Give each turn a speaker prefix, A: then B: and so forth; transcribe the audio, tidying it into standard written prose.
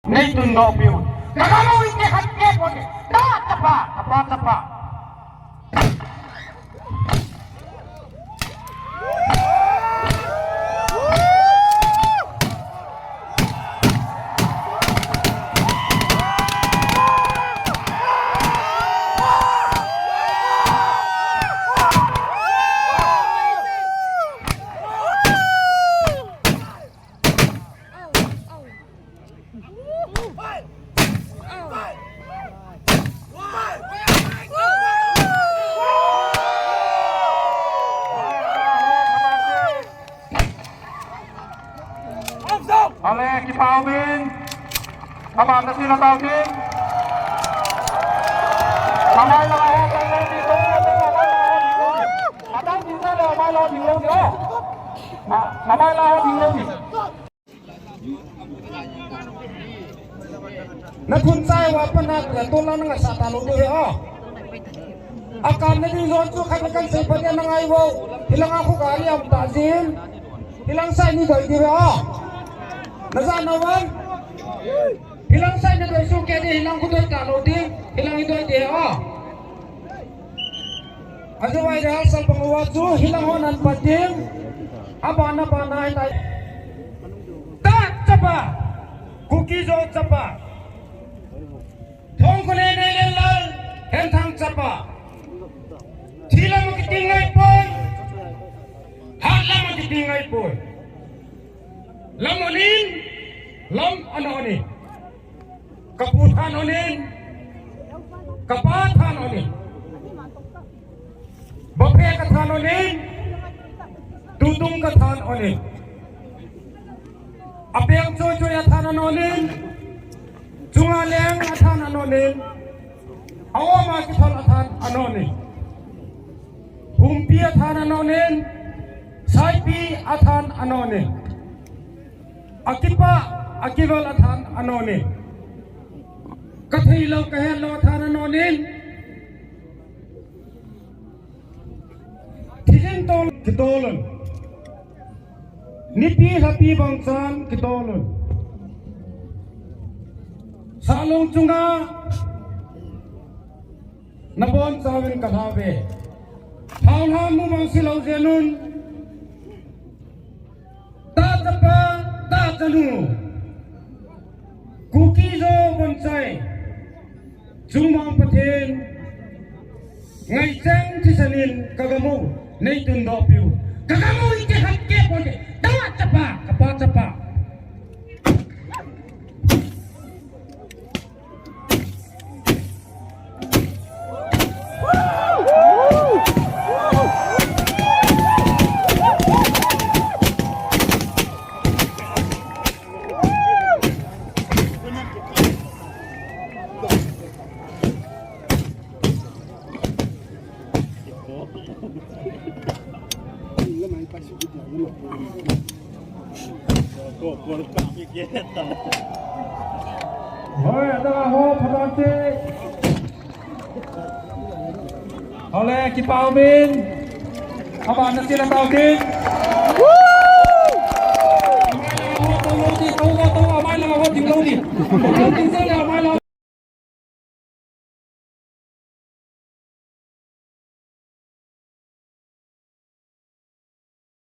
A: Nay tundo piu. Kakamu ite hakke bote. Tapa. Oleh kibolpet, kapan sila tawagin? Kamay lang ako, kamay dito. Atang dito lang, kamay lang dito. Kamay lang ako dito. Nakunsay wapan na tulang nga sa talo dito. Akan na dito kakakan sa ipadya ng ayaw. Ilang ako kali ang tazin. Ilang sa ini dito. Nasanawan hilang saja dari suke di hilang kudo talo di hilang itu dia aja wai dah asal penguatu hilang honan pating apa na itu tak cepat Kuki zo cepat thong kene nelal hentang cepat hilang ketinggai pun halang ketinggai pun lamonin lam anonin kaputan onin kapatan onin bape katan onin dudung katan onin apeng coy atan onin jungaleng atan onin awama kitan atan onin humpi atan onin saipi atan onin akival athan anonin kathai lo kahen lo athan anonin thijen tol kitolon nipi hapi bangsan kitolon salong chunga nabon sawin kathabe thaula mu bangsi lo jenun ta tapa Tanu Kuki zo bonsai Jumang paten ngai chang tisanin kagamu nei tundo piu kagamu ite hakke bote tawa chapa Hoi, ada ho pembantu. Oleh kibolpet, apa anda sila tawagin?